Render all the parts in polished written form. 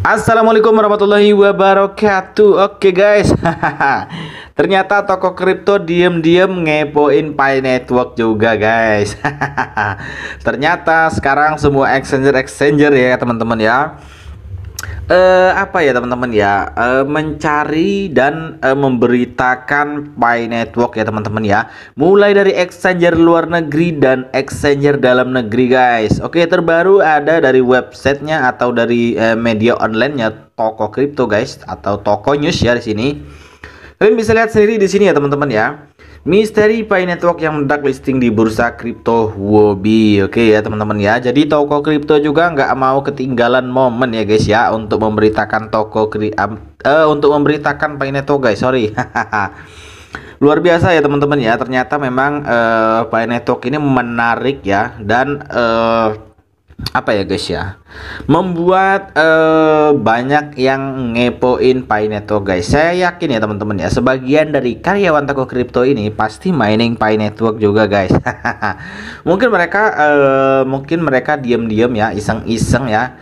Assalamualaikum warahmatullahi wabarakatuh. Oke guys, ternyata toko kripto diem-diem ngepoin Pi Network juga guys. Ternyata sekarang semua exchanger ya teman-teman ya. Apa ya teman-teman ya, mencari dan memberitakan Pi Network ya teman-teman ya, mulai dari exchanger luar negeri dan exchanger dalam negeri guys. Oke, terbaru ada dari websitenya atau dari media onlinenya toko kripto guys, atau toko news ya di sini. Kalian bisa lihat sendiri di sini ya teman-teman ya. Misteri Pi Network yang mendadak listing di bursa kripto Huobi. Oke ya teman-teman ya. Jadi toko kripto juga nggak mau ketinggalan momen ya guys ya, untuk memberitakan untuk memberitakan Pi Network guys. Sorry. Luar biasa ya teman-teman ya. Ternyata memang Pi Network ini menarik ya, dan apa ya guys ya, membuat banyak yang ngepoin Pi Network guys. Saya yakin ya teman-teman ya, sebagian dari karyawan toko kripto ini pasti mining Pi Network juga guys. Mungkin mereka diam-diam ya, iseng-iseng ya,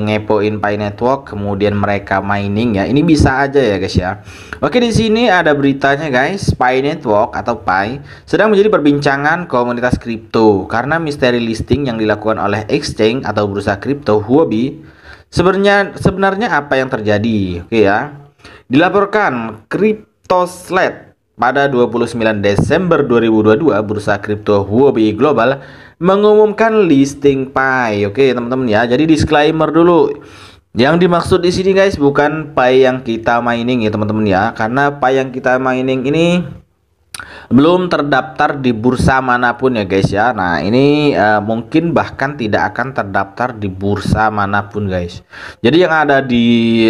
ngepoin Pi Network, kemudian mereka mining ya. Ini bisa aja ya guys ya. Oke, di sini ada beritanya guys. Pi Network atau Pi sedang menjadi perbincangan komunitas kripto karena misteri listing yang dilakukan oleh exchange atau bursa kripto Huobi. Sebenarnya apa yang terjadi? Oke ya. Dilaporkan CryptoSlate pada 29 Desember 2022, bursa kripto Huobi Global mengumumkan listing Pi. Oke teman-teman ya. Jadi disclaimer dulu. Yang dimaksud di sini guys bukan Pi yang kita mining ya teman-teman ya, karena Pi yang kita mining ini belum terdaftar di bursa manapun ya guys ya. Nah ini mungkin bahkan tidak akan terdaftar di bursa manapun guys. Jadi yang ada di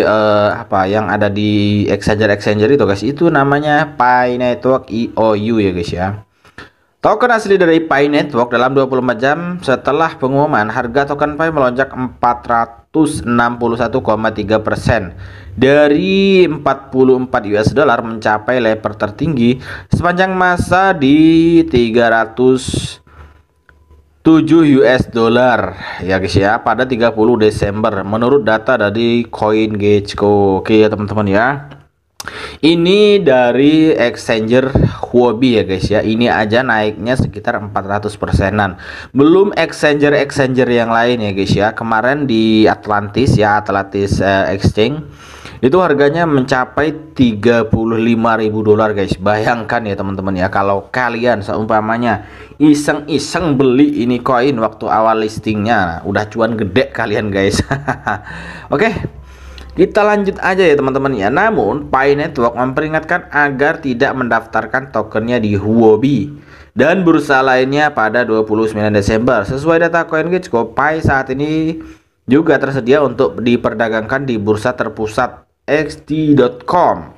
yang ada di exchanger itu guys, itu namanya Pi Network IOU ya guys ya. Token asli dari Pi Network dalam 24 jam setelah pengumuman, harga token Pi melonjak 461,3% dari 44 US dollar mencapai level tertinggi sepanjang masa di 307 US dollar ya guys ya pada 30 Desember menurut data dari CoinGecko. Oke ya teman-teman ya. Ini dari exchanger Huobi ya guys ya. Ini aja naiknya sekitar 400%-an. Belum exchanger yang lain ya guys ya. Kemarin di Atlantis ya, Atlantis Exchange itu harganya mencapai 35.000 dolar guys. Bayangkan ya teman-teman ya, kalau kalian seumpamanya iseng-iseng beli ini koin waktu awal listingnya, udah cuan gede kalian guys. Oke. Kita lanjut aja ya teman-teman ya. Namun Pi Network memperingatkan agar tidak mendaftarkan tokennya di Huobi dan bursa lainnya pada 29 Desember. Sesuai data CoinGecko, Pi saat ini juga tersedia untuk diperdagangkan di bursa terpusat xt.com.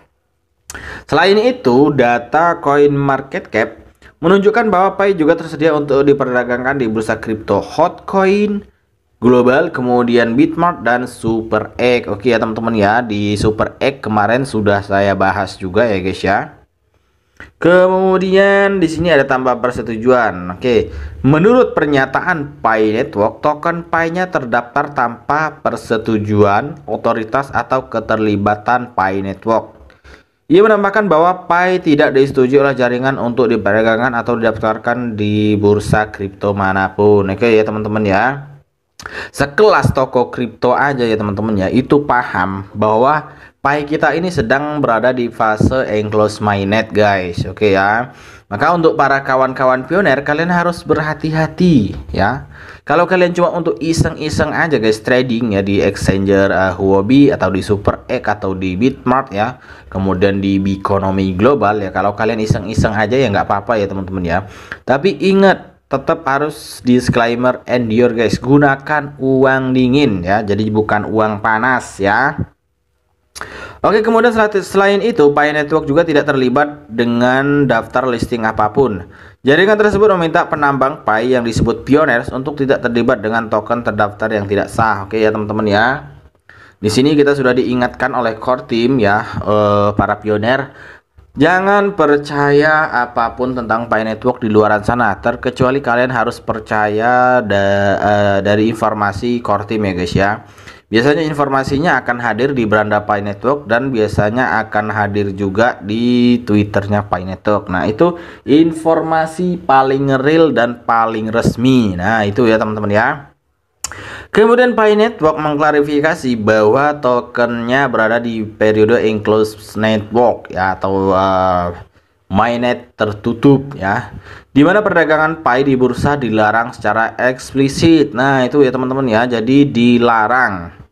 Selain itu, data CoinMarketCap menunjukkan bahwa Pi juga tersedia untuk diperdagangkan di bursa kripto Hotcoin Global, kemudian Bitmart dan Super Egg. Oke ya teman-teman ya, di Super Egg kemarin sudah saya bahas juga ya guys ya. Kemudian di sini ada tambah persetujuan. Oke, menurut pernyataan Pi Network, token Pi-nya terdaftar tanpa persetujuan otoritas atau keterlibatan Pi Network. Ia menambahkan bahwa Pi tidak disetujui oleh jaringan untuk diperdagangkan atau didaftarkan di bursa kripto manapun. Oke ya teman-teman ya. Sekelas toko kripto aja ya teman-teman ya, itu paham bahwa Pi kita ini sedang berada di fase enclosed mainnet guys. Oke ya. Maka untuk para kawan-kawan pioner, kalian harus berhati-hati ya. Kalau kalian cuma untuk iseng-iseng aja guys trading ya di exchanger Huobi atau di Super Egg atau di Bitmart ya, kemudian di Bikonomi Global ya, kalau kalian iseng-iseng aja ya nggak apa-apa ya teman-teman ya. Tapi ingat, tetap harus disclaimer endure guys, gunakan uang dingin ya, jadi bukan uang panas ya. Oke, kemudian selain itu Pi Network juga tidak terlibat dengan daftar listing apapun. Jaringan tersebut meminta penambang Pi yang disebut pioneers untuk tidak terlibat dengan token terdaftar yang tidak sah. Oke ya teman-teman ya. Di sini kita sudah diingatkan oleh core team ya, para pioner, jangan percaya apapun tentang Pi Network di luaran sana, terkecuali kalian harus percaya dari informasi core team ya guys ya. Biasanya informasinya akan hadir di beranda Pi Network dan biasanya akan hadir juga di Twitternya Pi Network. Nah, itu informasi paling real dan paling resmi. Nah, itu ya teman-teman ya. Kemudian Pi Network mengklarifikasi bahwa tokennya berada di periode enclosed network ya, atau mainnet tertutup ya, dimana perdagangan Pi di bursa dilarang secara eksplisit. Nah, itu ya teman-teman ya, jadi dilarang.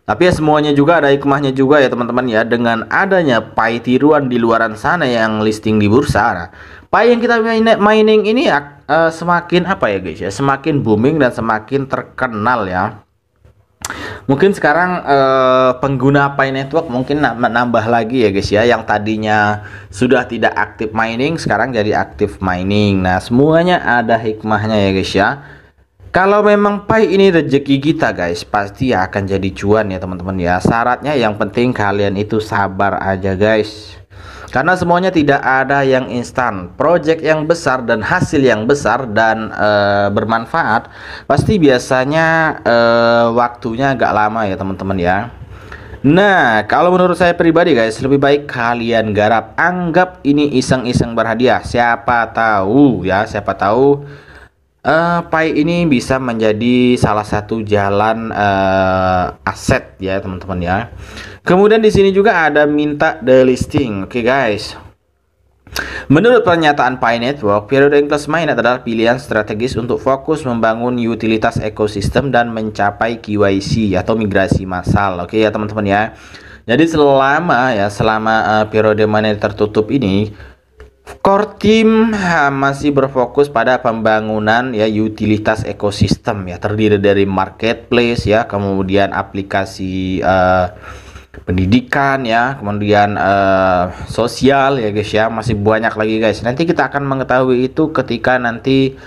Tapi ya semuanya juga ada hikmahnya juga ya teman-teman ya, dengan adanya Pi tiruan di luaran sana yang listing di bursa. Nah, Pi yang kita mining ini semakin apa ya guys ya, semakin booming dan semakin terkenal ya. Mungkin sekarang pengguna Pi Network mungkin nambah lagi ya guys ya, yang tadinya sudah tidak aktif mining sekarang jadi aktif mining. Nah, semuanya ada hikmahnya ya guys ya. Kalau memang Pi ini rezeki kita guys, pasti akan jadi cuan ya teman-teman ya. Syaratnya yang penting kalian itu sabar aja guys. Karena semuanya tidak ada yang instan. Project yang besar dan hasil yang besar dan bermanfaat pasti biasanya waktunya agak lama ya teman-teman ya. Nah, kalau menurut saya pribadi guys, lebih baik kalian garap. Anggap ini iseng-iseng berhadiah. Siapa tahu ya, siapa tahu Pi ini bisa menjadi salah satu jalan aset ya teman-teman ya. Kemudian di sini juga ada minta delisting. Oke guys. Menurut pernyataan Pi Network, periode enclosed mainnet adalah pilihan strategis untuk fokus membangun utilitas ekosistem dan mencapai KYC atau migrasi massal. Oke ya teman-teman ya. Jadi selama periode mainnet tertutup ini, core team masih berfokus pada pembangunan ya utilitas ekosistem ya, terdiri dari marketplace ya, kemudian aplikasi pendidikan ya, kemudian sosial ya guys ya, masih banyak lagi guys. Nanti kita akan mengetahui itu ketika nanti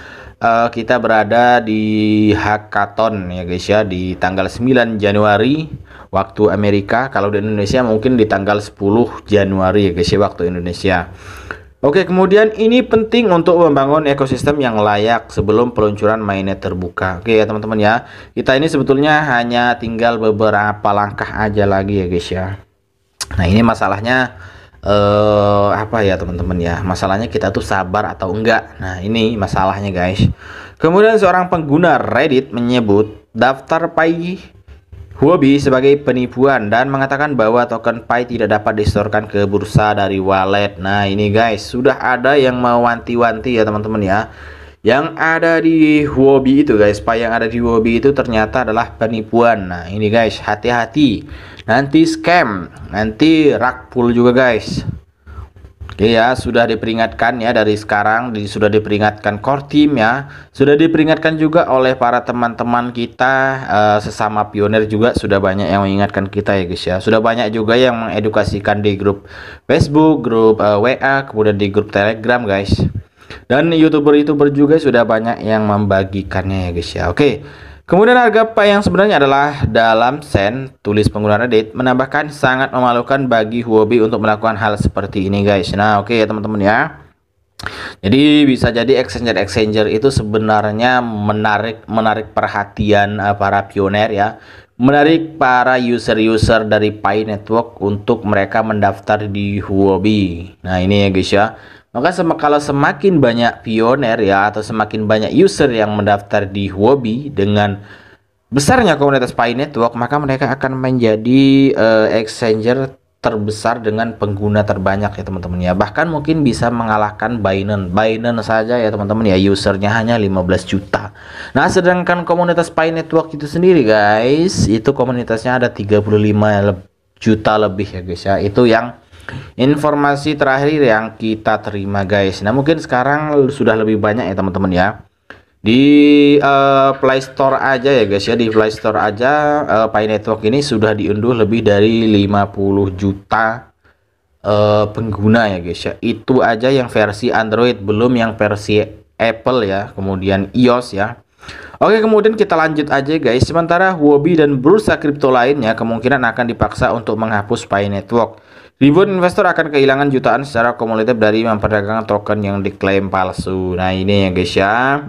kita berada di hackathon ya guys ya, di tanggal 9 Januari waktu Amerika. Kalau di Indonesia mungkin di tanggal 10 Januari ya guys ya, waktu Indonesia. Oke, kemudian ini penting untuk membangun ekosistem yang layak sebelum peluncuran mainnet terbuka. Oke ya teman-teman ya, kita ini sebetulnya hanya tinggal beberapa langkah aja lagi ya guys ya. Nah, ini masalahnya apa ya teman-teman ya, masalahnya kita tuh sabar atau enggak. Nah, ini masalahnya guys. Kemudian seorang pengguna Reddit menyebut daftar Pi Huobi sebagai penipuan dan mengatakan bahwa token Pi tidak dapat disetorkan ke bursa dari wallet. Nah, ini guys, sudah ada yang mewanti-wanti ya teman-teman ya. Yang ada di Huobi itu guys, Pi yang ada di Huobi itu ternyata adalah penipuan. Nah, ini guys, hati-hati. Nanti scam, nanti rug pull juga guys. Oke ya, sudah diperingatkan ya dari sekarang, sudah diperingatkan core team ya, sudah diperingatkan juga oleh para teman-teman kita sesama pionir juga, sudah banyak yang mengingatkan kita ya guys ya. Sudah banyak juga yang mengedukasikan di grup Facebook, grup WA, kemudian di grup Telegram guys. Dan YouTuber-YouTuber juga sudah banyak yang membagikannya ya guys ya. Oke. Kemudian harga Pi yang sebenarnya adalah dalam sen, tulis pengguna Reddit, menambahkan sangat memalukan bagi Huobi untuk melakukan hal seperti ini guys. Nah, oke ya teman-teman ya. Jadi bisa jadi exchanger itu sebenarnya menarik perhatian para pioner ya. Menarik para user-user dari Pi Network untuk mereka mendaftar di Huobi. Nah, ini ya guys ya. Maka kalau semakin banyak pioner ya, atau semakin banyak user yang mendaftar di Huobi dengan besarnya komunitas Pi Network, maka mereka akan menjadi exchanger terbesar dengan pengguna terbanyak ya teman-teman ya. Bahkan mungkin bisa mengalahkan Binance saja ya teman-teman ya, usernya hanya 15 juta. Nah, sedangkan komunitas Pi Network itu sendiri guys, itu komunitasnya ada 35 juta lebih ya guys ya. Itu yang informasi terakhir yang kita terima guys. Nah, mungkin sekarang sudah lebih banyak ya teman-teman ya. Di Play Store aja ya guys ya, di Play Store aja Pi Network ini sudah diunduh lebih dari 50 juta pengguna ya guys ya. Itu aja yang versi Android, belum yang versi Apple ya, kemudian iOS ya. Oke, kemudian kita lanjut aja guys. Sementara Huobi dan bursa kripto lainnya kemungkinan akan dipaksa untuk menghapus Pi Network. Ribuan investor akan kehilangan jutaan secara kumulatif dari memperdagangkan token yang diklaim palsu. Nah, ini ya guys ya.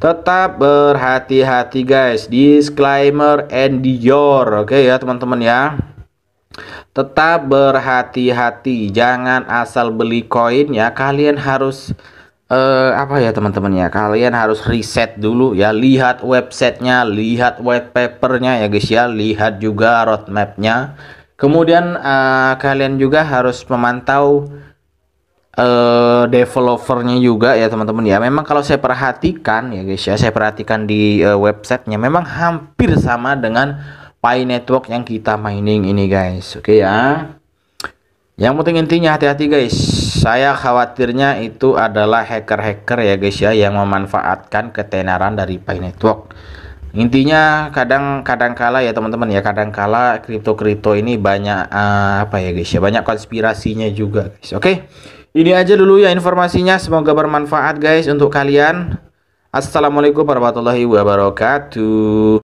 Tetap berhati-hati guys. Disclaimer endure. Oke ya teman-teman ya. Tetap berhati-hati. Jangan asal beli koin ya. Kalian harus apa ya teman-teman ya. Kalian harus riset dulu ya. Lihat websitenya, lihat white papernya ya guys ya. Lihat juga roadmapnya. Kemudian kalian juga harus memantau developernya juga ya teman-teman ya. Memang kalau saya perhatikan ya guys ya, saya perhatikan di websitenya memang hampir sama dengan Pi Network yang kita mining ini guys. Oke ya. Yang penting intinya hati-hati guys. Saya khawatirnya itu adalah hacker-hacker ya guys ya yang memanfaatkan ketenaran dari Pi Network. Intinya kadang kala ya teman-teman ya, kadang kala kripto ini banyak apa ya guys ya, banyak konspirasinya juga guys. Oke, ini aja dulu ya informasinya, semoga bermanfaat guys untuk kalian. Assalamualaikum warahmatullahi wabarakatuh.